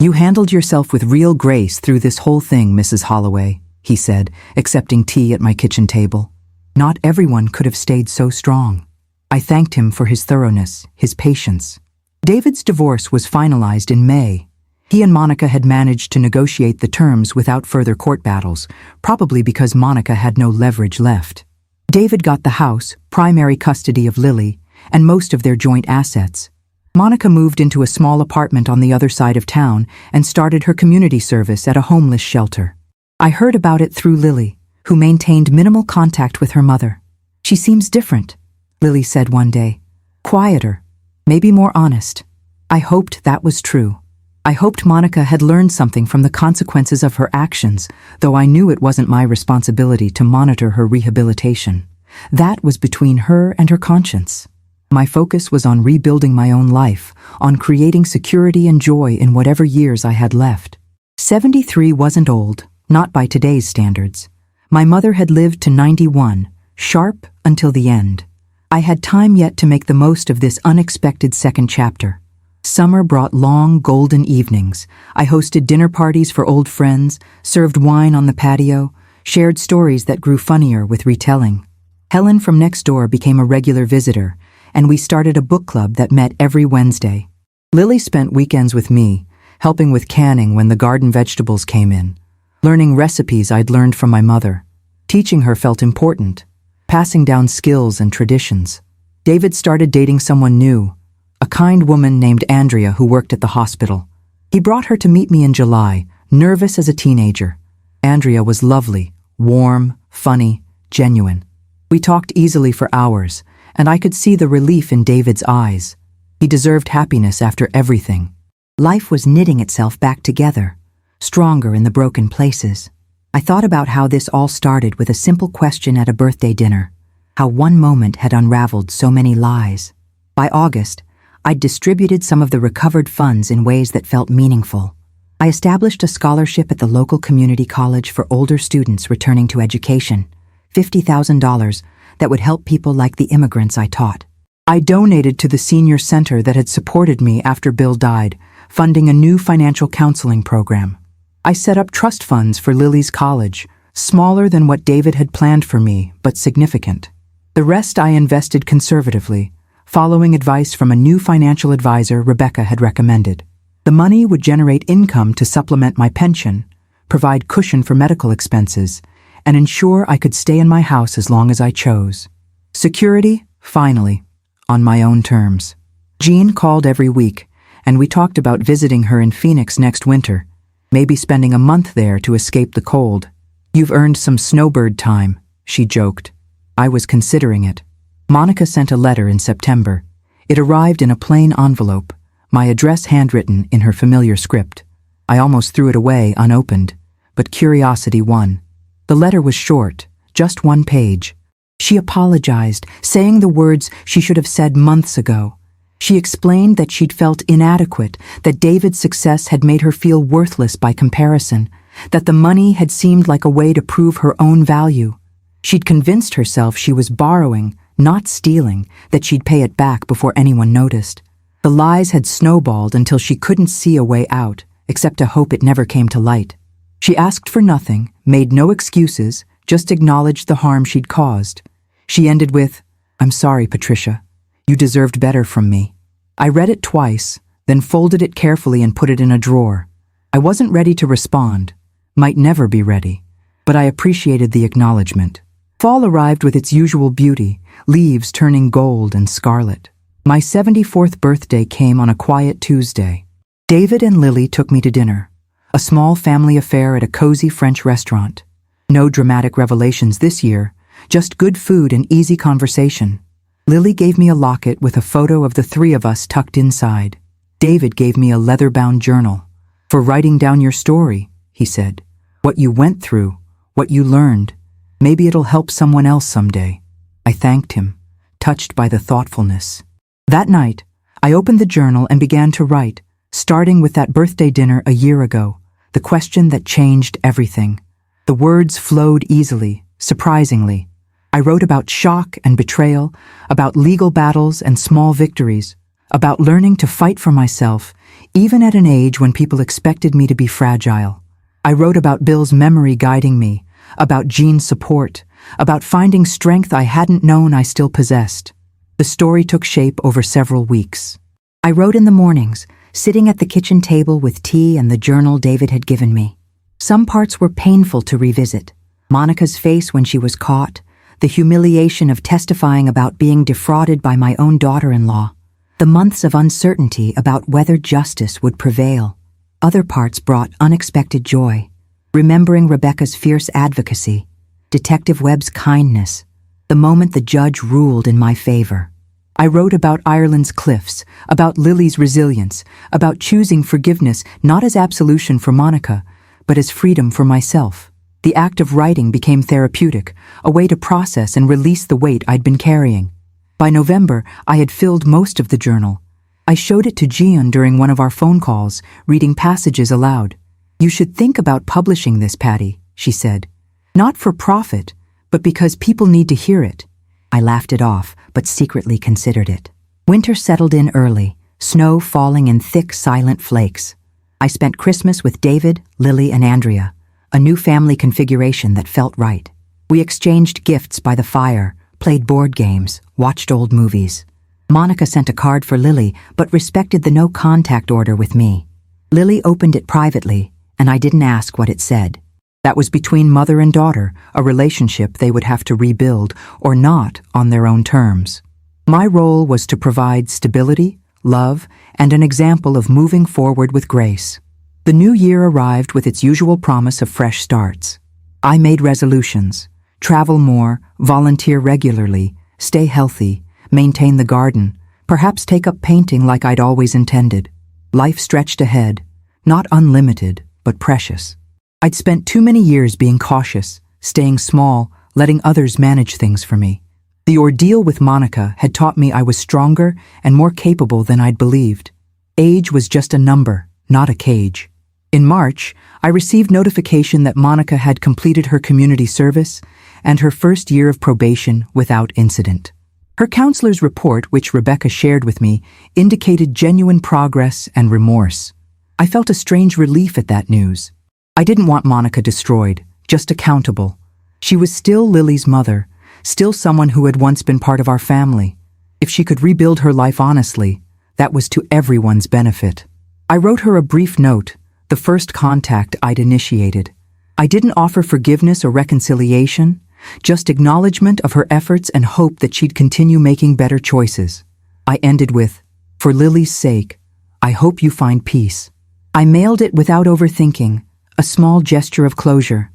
Speaker 1: You handled yourself with real grace through this whole thing, Mrs. Holloway, he said, accepting tea at my kitchen table. Not everyone could have stayed so strong. I thanked him for his thoroughness, his patience. David's divorce was finalized in May. He and Monica had managed to negotiate the terms without further court battles, probably because Monica had no leverage left. David got the house, primary custody of Lily, and most of their joint assets. Monica moved into a small apartment on the other side of town and started her community service at a homeless shelter. I heard about it through Lily, who maintained minimal contact with her mother. She seems different, Lily said one day. Quieter, maybe more honest. I hoped that was true. I hoped Monica had learned something from the consequences of her actions, though I knew it wasn't my responsibility to monitor her rehabilitation. That was between her and her conscience. My focus was on rebuilding my own life, on creating security and joy in whatever years I had left. 73 wasn't old, not by today's standards. My mother had lived to 91, sharp until the end. I had time yet to make the most of this unexpected second chapter. Summer brought long, golden evenings. I hosted dinner parties for old friends, served wine on the patio, shared stories that grew funnier with retelling. Helen from next door became a regular visitor, and we started a book club that met every Wednesday. Lily spent weekends with me, helping with canning when the garden vegetables came in, learning recipes I'd learned from my mother. Teaching her felt important, passing down skills and traditions. David started dating someone new, a kind woman named Andrea who worked at the hospital. He brought her to meet me in July, nervous as a teenager. Andrea was lovely, warm, funny, genuine. We talked easily for hours, and I could see the relief in David's eyes. He deserved happiness after everything. Life was knitting itself back together, stronger in the broken places. I thought about how this all started with a simple question at a birthday dinner, how one moment had unraveled so many lies. By August, I'd distributed some of the recovered funds in ways that felt meaningful. I established a scholarship at the local community college for older students returning to education, $50,000 that would help people like the immigrants I taught. I donated to the senior center that had supported me after Bill died, funding a new financial counseling program. I set up trust funds for Lily's college, smaller than what David had planned for me, but significant. The rest I invested conservatively, following advice from a new financial advisor Rebecca had recommended. The money would generate income to supplement my pension, provide cushion for medical expenses, and ensure I could stay in my house as long as I chose. Security, finally, on my own terms. Jean called every week, and we talked about visiting her in Phoenix next winter, maybe spending a month there to escape the cold. "You've earned some snowbird time," she joked. I was considering it. Monica sent a letter in September. It arrived in a plain envelope, my address handwritten in her familiar script. I almost threw it away unopened, but curiosity won. The letter was short, just one page. She apologized, saying the words she should have said months ago. She explained that she'd felt inadequate, that David's success had made her feel worthless by comparison, that the money had seemed like a way to prove her own value. She'd convinced herself she was borrowing, not stealing, that she'd pay it back before anyone noticed. The lies had snowballed until she couldn't see a way out, except to hope it never came to light. She asked for nothing, made no excuses, just acknowledged the harm she'd caused. She ended with, "I'm sorry, Patricia. You deserved better from me." I read it twice, then folded it carefully and put it in a drawer. I wasn't ready to respond, might never be ready, but I appreciated the acknowledgement. Fall arrived with its usual beauty, leaves turning gold and scarlet. My 74th birthday came on a quiet Tuesday. David and Lily took me to dinner, a small family affair at a cozy French restaurant. No dramatic revelations this year, just good food and easy conversation. Lily gave me a locket with a photo of the three of us tucked inside. David gave me a leather-bound journal. "For writing down your story," he said. "What you went through, what you learned. Maybe it'll help someone else someday." I thanked him, touched by the thoughtfulness. That night, I opened the journal and began to write, starting with that birthday dinner a year ago, the question that changed everything. The words flowed easily, surprisingly. I wrote about shock and betrayal, about legal battles and small victories, about learning to fight for myself, even at an age when people expected me to be fragile. I wrote about Bill's memory guiding me, about Jean's support, about finding strength I hadn't known I still possessed. The story took shape over several weeks. I wrote in the mornings, sitting at the kitchen table with tea and the journal David had given me. Some parts were painful to revisit. Monica's face when she was caught, the humiliation of testifying about being defrauded by my own daughter-in-law, the months of uncertainty about whether justice would prevail. Other parts brought unexpected joy. Remembering Rebecca's fierce advocacy, Detective Webb's kindness, the moment the judge ruled in my favor. I wrote about Ireland's cliffs, about Lily's resilience, about choosing forgiveness not as absolution for Monica, but as freedom for myself. The act of writing became therapeutic, a way to process and release the weight I'd been carrying. By November, I had filled most of the journal. I showed it to Gian during one of our phone calls, reading passages aloud. "You should think about publishing this, Patty," she said. "Not for profit, but because people need to hear it." I laughed it off, but secretly considered it. Winter settled in early, snow falling in thick, silent flakes. I spent Christmas with David, Lily, and Andrea, a new family configuration that felt right. We exchanged gifts by the fire, played board games, watched old movies. Monica sent a card for Lily, but respected the no-contact order with me. Lily opened it privately, and I didn't ask what it said. That was between mother and daughter, a relationship they would have to rebuild, or not, on their own terms. My role was to provide stability, love, and an example of moving forward with grace. The new year arrived with its usual promise of fresh starts. I made resolutions: travel more, volunteer regularly, stay healthy, maintain the garden, perhaps take up painting like I'd always intended. Life stretched ahead, not unlimited, but precious. I'd spent too many years being cautious, staying small, letting others manage things for me. The ordeal with Monica had taught me I was stronger and more capable than I'd believed. Age was just a number, not a cage. In March, I received notification that Monica had completed her community service and her first year of probation without incident. Her counselor's report, which Rebecca shared with me, indicated genuine progress and remorse. I felt a strange relief at that news. I didn't want Monica destroyed, just accountable. She was still Lily's mother, still someone who had once been part of our family. If she could rebuild her life honestly, that was to everyone's benefit. I wrote her a brief note, the first contact I'd initiated. I didn't offer forgiveness or reconciliation, just acknowledgement of her efforts and hope that she'd continue making better choices. I ended with, "For Lily's sake, I hope you find peace." I mailed it without overthinking, a small gesture of closure.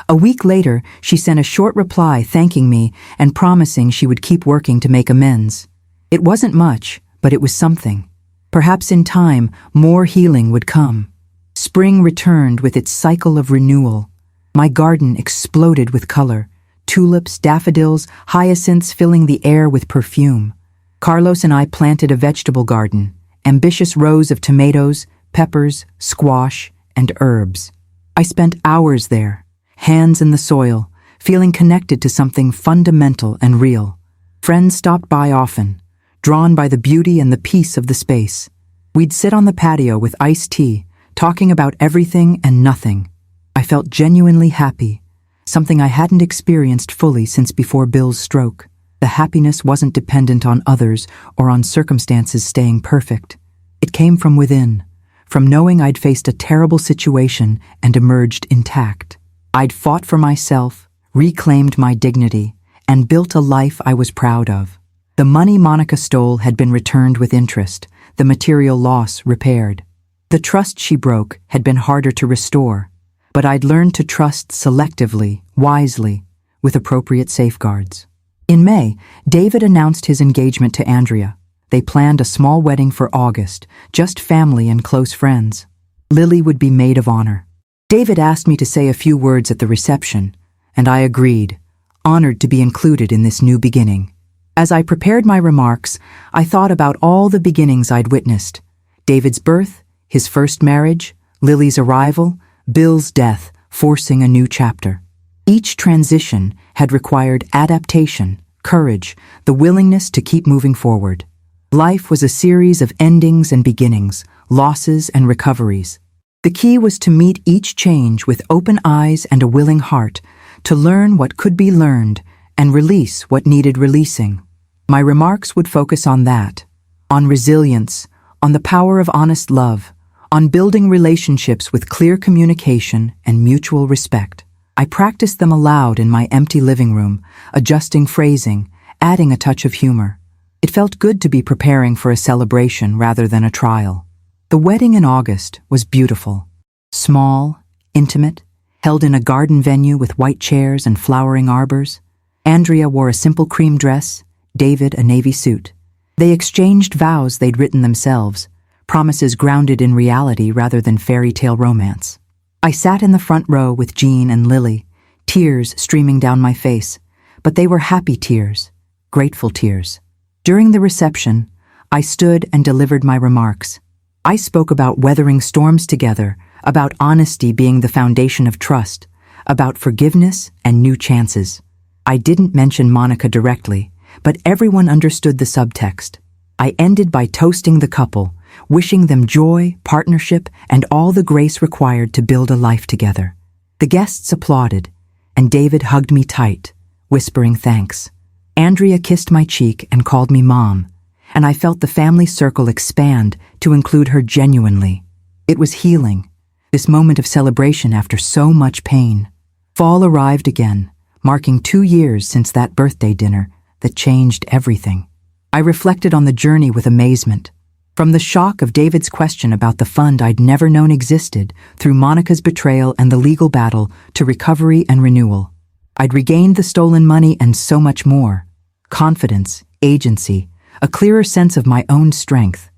Speaker 1: A week later, she sent a short reply thanking me and promising she would keep working to make amends. It wasn't much, but it was something. Perhaps in time, more healing would come. Spring returned with its cycle of renewal. My garden exploded with color, tulips, daffodils, hyacinths filling the air with perfume. Carlos and I planted a vegetable garden, ambitious rows of tomatoes, peppers, squash, and herbs. I spent hours there, hands in the soil, feeling connected to something fundamental and real. Friends stopped by often, drawn by the beauty and the peace of the space. We'd sit on the patio with iced tea, talking about everything and nothing. I felt genuinely happy, something I hadn't experienced fully since before Bill's stroke. The happiness wasn't dependent on others or on circumstances staying perfect. It came from within, from knowing I'd faced a terrible situation and emerged intact. I'd fought for myself, reclaimed my dignity, and built a life I was proud of. The money Monica stole had been returned with interest, the material loss repaired. The trust she broke had been harder to restore, but I'd learned to trust selectively, wisely, with appropriate safeguards. In May, David announced his engagement to Andrea. They planned a small wedding for August, just family and close friends. Lily would be maid of honor. David asked me to say a few words at the reception, and I agreed, honored to be included in this new beginning. As I prepared my remarks, I thought about all the beginnings I'd witnessed: David's birth, his first marriage, Lily's arrival, Bill's death, forcing a new chapter. Each transition had required adaptation, courage, the willingness to keep moving forward. Life was a series of endings and beginnings, losses and recoveries. The key was to meet each change with open eyes and a willing heart, to learn what could be learned and release what needed releasing. My remarks would focus on that, on resilience, on the power of honest love, on building relationships with clear communication and mutual respect. I practiced them aloud in my empty living room, adjusting phrasing, adding a touch of humor. It felt good to be preparing for a celebration rather than a trial. The wedding in August was beautiful. Small, intimate, held in a garden venue with white chairs and flowering arbors. Andrea wore a simple cream dress, David a navy suit. They exchanged vows they'd written themselves, promises grounded in reality rather than fairy tale romance. I sat in the front row with Jean and Lily, tears streaming down my face, but they were happy tears, grateful tears. During the reception, I stood and delivered my remarks. I spoke about weathering storms together, about honesty being the foundation of trust, about forgiveness and new chances. I didn't mention Monica directly, but everyone understood the subtext. I ended by toasting the couple, wishing them joy, partnership, and all the grace required to build a life together. The guests applauded, and David hugged me tight, whispering thanks. Andrea kissed my cheek and called me Mom, and I felt the family circle expand to include her genuinely. It was healing, this moment of celebration after so much pain. Fall arrived again, marking 2 years since that birthday dinner that changed everything. I reflected on the journey with amazement. From the shock of David's question about the fund I'd never known existed, through Monica's betrayal and the legal battle, to recovery and renewal. I'd regained the stolen money and so much more. Confidence, agency, a clearer sense of my own strength.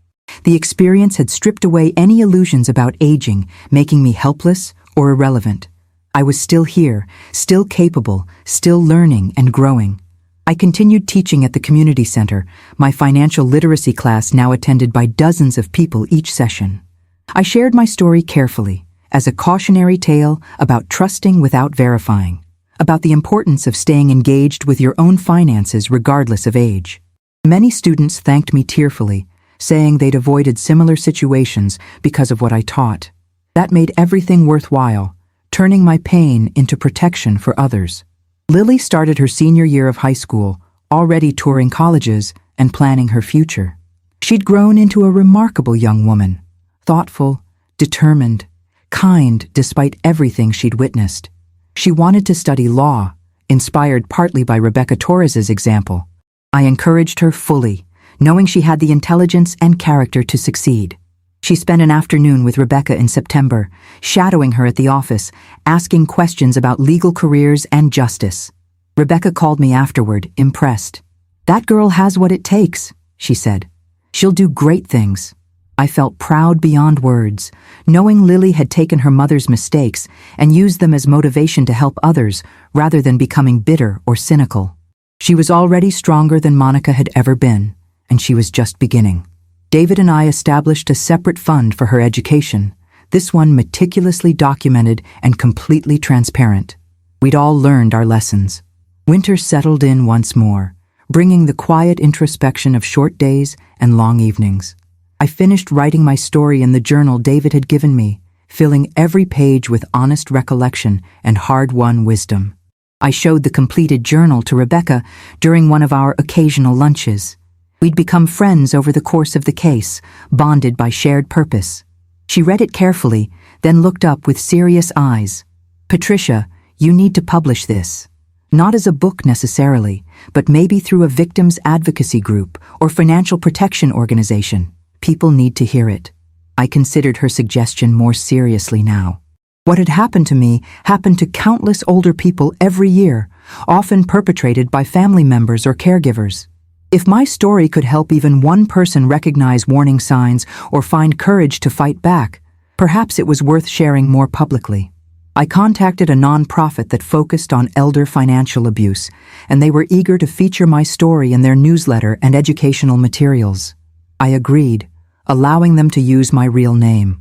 Speaker 1: The experience had stripped away any illusions about aging, making me helpless or irrelevant. I was still here, still capable, still learning and growing. I continued teaching at the community center, my financial literacy class now attended by dozens of people each session. I shared my story carefully, as a cautionary tale about trusting without verifying, about the importance of staying engaged with your own finances regardless of age. Many students thanked me tearfully, saying they'd avoided similar situations because of what I taught. That made everything worthwhile, turning my pain into protection for others. Lily started her senior year of high school, already touring colleges and planning her future. She'd grown into a remarkable young woman, thoughtful, determined, kind despite everything she'd witnessed. She wanted to study law, inspired partly by Rebecca Torres's example. I encouraged her fully, knowing she had the intelligence and character to succeed. She spent an afternoon with Rebecca in September, shadowing her at the office, asking questions about legal careers and justice. Rebecca called me afterward, impressed. "That girl has what it takes," she said. "She'll do great things." I felt proud beyond words, knowing Lily had taken her mother's mistakes and used them as motivation to help others rather than becoming bitter or cynical. She was already stronger than Monica had ever been, and she was just beginning. David and I established a separate fund for her education, this one meticulously documented and completely transparent. We'd all learned our lessons. Winter settled in once more, bringing the quiet introspection of short days and long evenings. I finished writing my story in the journal David had given me, filling every page with honest recollection and hard-won wisdom. I showed the completed journal to Rebecca during one of our occasional lunches. We'd become friends over the course of the case, bonded by shared purpose. She read it carefully, then looked up with serious eyes. "Patricia, you need to publish this. Not as a book necessarily, but maybe through a victims advocacy group or financial protection organization. People need to hear it." I considered her suggestion more seriously now. What had happened to me happened to countless older people every year, often perpetrated by family members or caregivers. If my story could help even one person recognize warning signs or find courage to fight back, perhaps it was worth sharing more publicly. I contacted a nonprofit that focused on elder financial abuse, and they were eager to feature my story in their newsletter and educational materials. I agreed, allowing them to use my real name.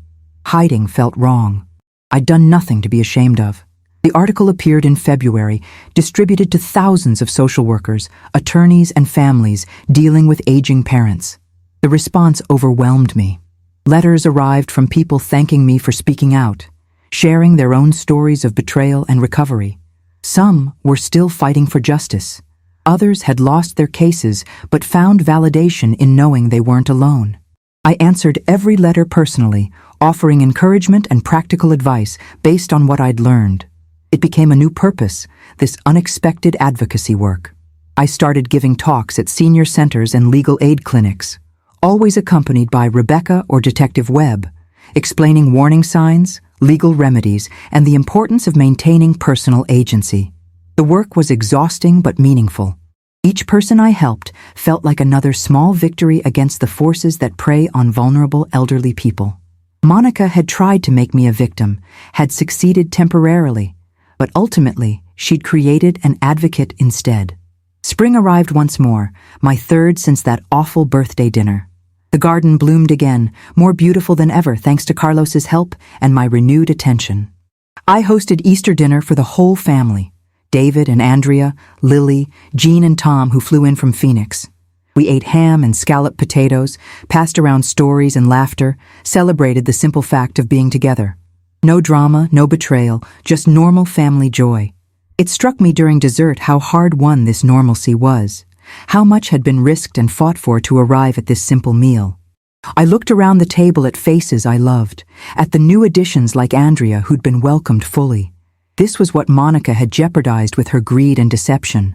Speaker 1: Hiding felt wrong. I'd done nothing to be ashamed of. The article appeared in February, distributed to thousands of social workers, attorneys, and families dealing with aging parents. The response overwhelmed me. Letters arrived from people thanking me for speaking out, sharing their own stories of betrayal and recovery. Some were still fighting for justice. Others had lost their cases but found validation in knowing they weren't alone. I answered every letter personally, offering encouragement and practical advice based on what I'd learned. It became a new purpose, this unexpected advocacy work. I started giving talks at senior centers and legal aid clinics, always accompanied by Rebecca or Detective Webb, explaining warning signs, legal remedies, and the importance of maintaining personal agency. The work was exhausting but meaningful. Each person I helped felt like another small victory against the forces that prey on vulnerable elderly people. Monica had tried to make me a victim, had succeeded temporarily, but ultimately she'd created an advocate instead. Spring arrived once more, my third since that awful birthday dinner. The garden bloomed again, more beautiful than ever thanks to Carlos's help and my renewed attention. I hosted Easter dinner for the whole family. David and Andrea, Lily, Jean and Tom, who flew in from Phoenix. We ate ham and scalloped potatoes, passed around stories and laughter, celebrated the simple fact of being together. No drama, no betrayal, just normal family joy. It struck me during dessert how hard-won this normalcy was, how much had been risked and fought for to arrive at this simple meal. I looked around the table at faces I loved, at the new additions like Andrea who'd been welcomed fully. This was what Monica had jeopardized with her greed and deception.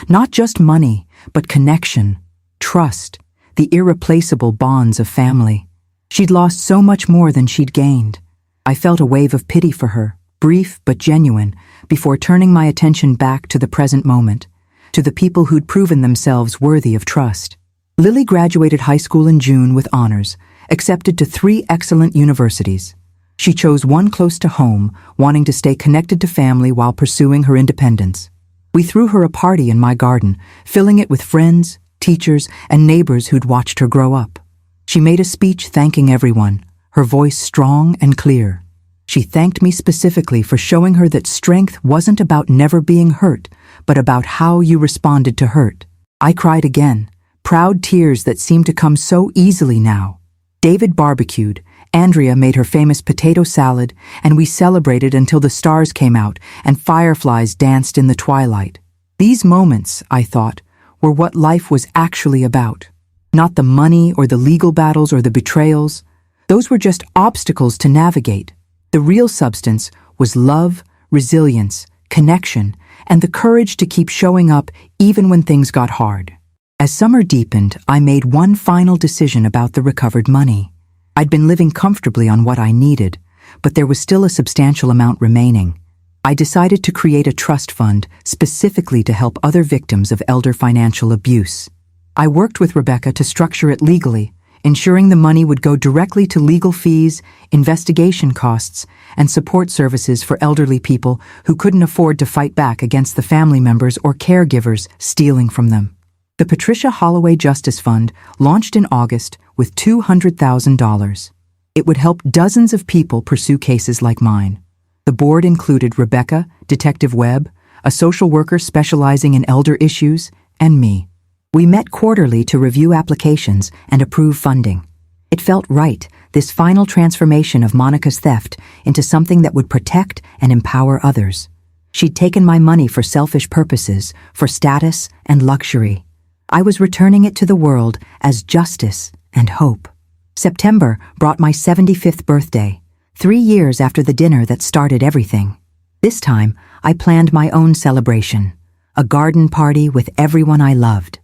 Speaker 1: Not just money, but connection, trust, the irreplaceable bonds of family. She'd lost so much more than she'd gained. I felt a wave of pity for her, brief but genuine, before turning my attention back to the present moment, to the people who'd proven themselves worthy of trust. Lily graduated high school in June with honors, accepted to 3 excellent universities. She chose one close to home, wanting to stay connected to family while pursuing her independence. We threw her a party in my garden, filling it with friends, teachers, and neighbors who'd watched her grow up. She made a speech thanking everyone, her voice strong and clear. She thanked me specifically for showing her that strength wasn't about never being hurt, but about how you responded to hurt. I cried again, proud tears that seemed to come so easily now. David barbecued, Andrea made her famous potato salad, and we celebrated until the stars came out and fireflies danced in the twilight. These moments, I thought, were what life was actually about. Not the money or the legal battles or the betrayals. Those were just obstacles to navigate. The real substance was love, resilience, connection, and the courage to keep showing up even when things got hard. As summer deepened, I made one final decision about the recovered money. I'd been living comfortably on what I needed, but there was still a substantial amount remaining. I decided to create a trust fund specifically to help other victims of elder financial abuse. I worked with Rebecca to structure it legally, ensuring the money would go directly to legal fees, investigation costs, and support services for elderly people who couldn't afford to fight back against the family members or caregivers stealing from them. The Patricia Holloway Justice Fund launched in August with $200,000. It would help dozens of people pursue cases like mine. The board included Rebecca, Detective Webb, a social worker specializing in elder issues, and me. We met quarterly to review applications and approve funding. It felt right, this final transformation of Monica's theft into something that would protect and empower others. She'd taken my money for selfish purposes, for status and luxury. I was returning it to the world as justice and hope. September brought my 75th birthday, 3 years after the dinner that started everything. This time, I planned my own celebration, a garden party with everyone I loved.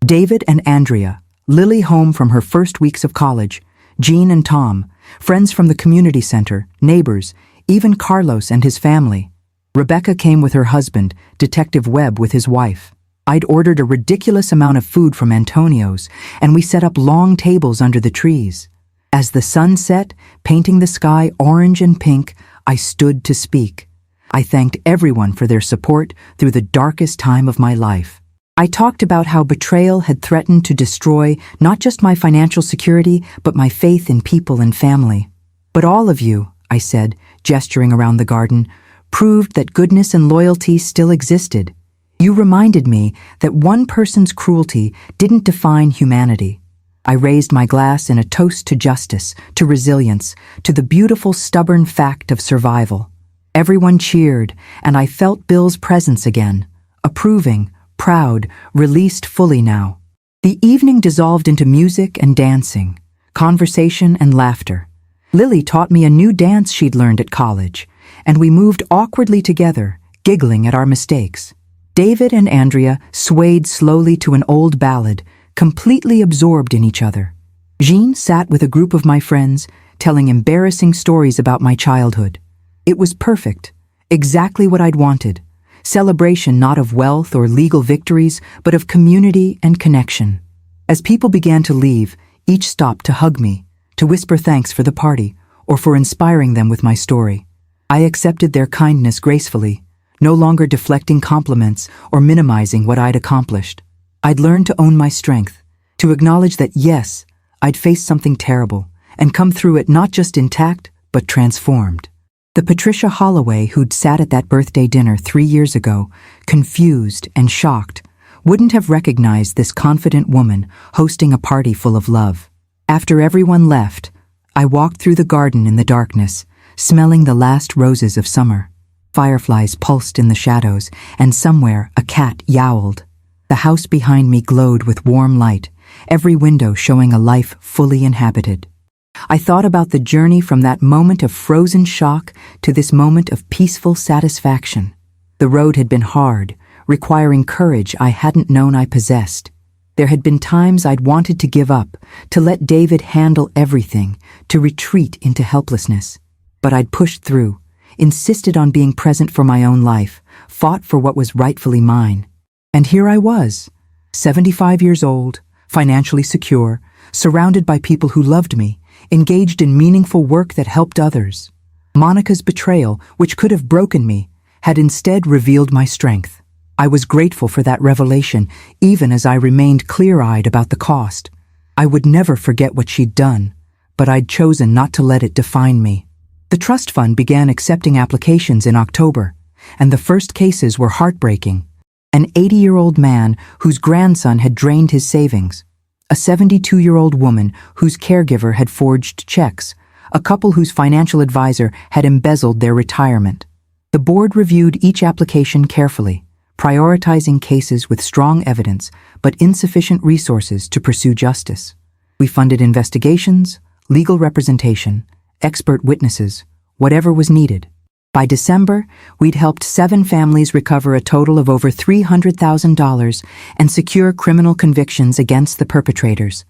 Speaker 1: David and Andrea, Lily home from her first weeks of college, Jean and Tom, friends from the community center, neighbors, even Carlos and his family. Rebecca came with her husband, Detective Webb with his wife. I'd ordered a ridiculous amount of food from Antonio's, and we set up long tables under the trees. As the sun set, painting the sky orange and pink, I stood to speak. I thanked everyone for their support through the darkest time of my life. I talked about how betrayal had threatened to destroy not just my financial security, but my faith in people and family. But all of you, I said, gesturing around the garden, proved that goodness and loyalty still existed. You reminded me that one person's cruelty didn't define humanity. I raised my glass in a toast to justice, to resilience, to the beautiful, stubborn fact of survival. Everyone cheered, and I felt Bill's presence again, approving, proud, released fully now. The evening dissolved into music and dancing, conversation and laughter. Lily taught me a new dance she'd learned at college, and we moved awkwardly together, giggling at our mistakes. David and Andrea swayed slowly to an old ballad, completely absorbed in each other. Jean sat with a group of my friends, telling embarrassing stories about my childhood. It was perfect, exactly what I'd wanted. celebration not of wealth or legal victories, but of community and connection. As people began to leave, each stopped to hug me, to whisper thanks for the party, or for inspiring them with my story. I accepted their kindness gracefully, no longer deflecting compliments or minimizing what I'd accomplished. I'd learned to own my strength, to acknowledge that yes, I'd faced something terrible, and come through it not just intact, but transformed. The Patricia Holloway who'd sat at that birthday dinner 3 years ago, confused and shocked, wouldn't have recognized this confident woman hosting a party full of love. After everyone left, I walked through the garden in the darkness, smelling the last roses of summer. Fireflies pulsed in the shadows, and somewhere a cat yowled. The house behind me glowed with warm light, every window showing a life fully inhabited. I thought about the journey from that moment of frozen shock to this moment of peaceful satisfaction. The road had been hard, requiring courage I hadn't known I possessed. There had been times I'd wanted to give up, to let David handle everything, to retreat into helplessness. But I'd pushed through, insisted on being present for my own life, fought for what was rightfully mine. And here I was, 75 years old, financially secure, surrounded by people who loved me, engaged in meaningful work that helped others. Monica's betrayal, which could have broken me, had instead revealed my strength. I was grateful for that revelation, even as I remained clear-eyed about the cost. I would never forget what she'd done, but I'd chosen not to let it define me. The trust fund began accepting applications in October, and the first cases were heartbreaking. An 80-year-old man whose grandson had drained his savings, a 72-year-old woman whose caregiver had forged checks, a couple whose financial advisor had embezzled their retirement. The board reviewed each application carefully, prioritizing cases with strong evidence but insufficient resources to pursue justice. We funded investigations, legal representation, expert witnesses, whatever was needed. By December, we'd helped 7 families recover a total of over $300,000 and secure criminal convictions against the perpetrators.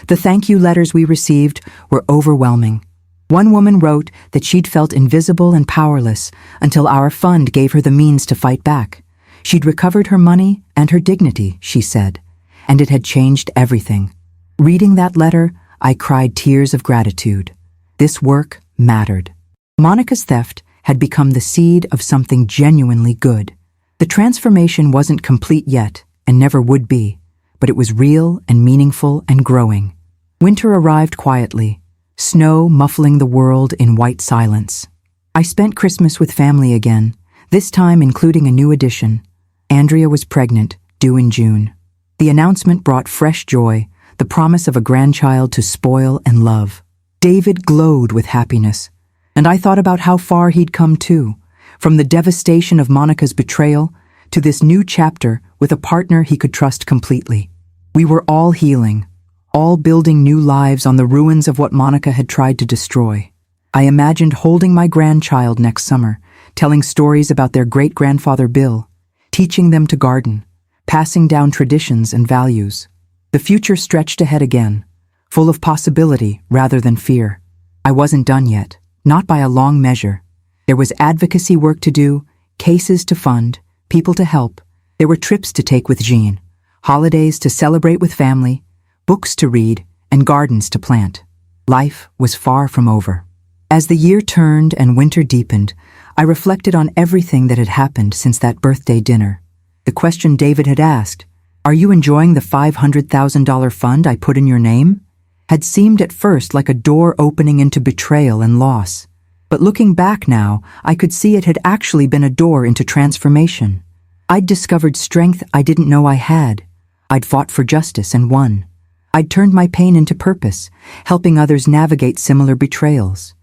Speaker 1: The thank you letters we received were overwhelming. One woman wrote that she'd felt invisible and powerless until our fund gave her the means to fight back. She'd recovered her money and her dignity, she said, and it had changed everything. Reading that letter, I cried tears of gratitude. This work mattered. Monica's theft had become the seed of something genuinely good. The transformation wasn't complete yet, and never would be, but it was real and meaningful and growing. Winter arrived quietly, snow muffling the world in white silence. I spent Christmas with family again, this time including a new addition. Andrea was pregnant, due in June. The announcement brought fresh joy, the promise of a grandchild to spoil and love. David glowed with happiness, and I thought about how far he'd come too, from the devastation of Monica's betrayal to this new chapter with a partner he could trust completely. We were all healing, all building new lives on the ruins of what Monica had tried to destroy. I imagined holding my grandchild next summer, telling stories about their great-grandfather Bill, teaching them to garden, passing down traditions and values. The future stretched ahead again, full of possibility rather than fear. I wasn't done yet. Not by a long measure. There was advocacy work to do, cases to fund, people to help. There were trips to take with Jean, holidays to celebrate with family, books to read, and gardens to plant. Life was far from over. As the year turned and winter deepened, I reflected on everything that had happened since that birthday dinner. The question David had asked, "Are you enjoying the $500,000 fund I put in your name?" had seemed at first like a door opening into betrayal and loss. But looking back now, I could see it had actually been a door into transformation. I'd discovered strength I didn't know I had. I'd fought for justice and won. I'd turned my pain into purpose, helping others navigate similar betrayals.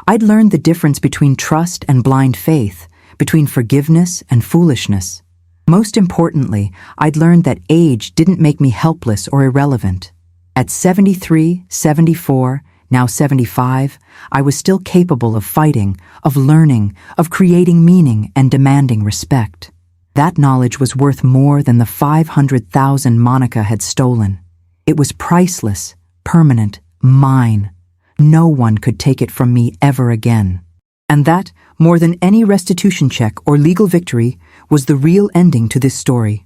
Speaker 1: I'd learned the difference between trust and blind faith, between forgiveness and foolishness. Most importantly, I'd learned that age didn't make me helpless or irrelevant. At 73, 74, now 75, I was still capable of fighting, of learning, of creating meaning and demanding respect. That knowledge was worth more than the $500,000 Monica had stolen. It was priceless, permanent, mine. No one could take it from me ever again. And that, more than any restitution check or legal victory, was the real ending to this story.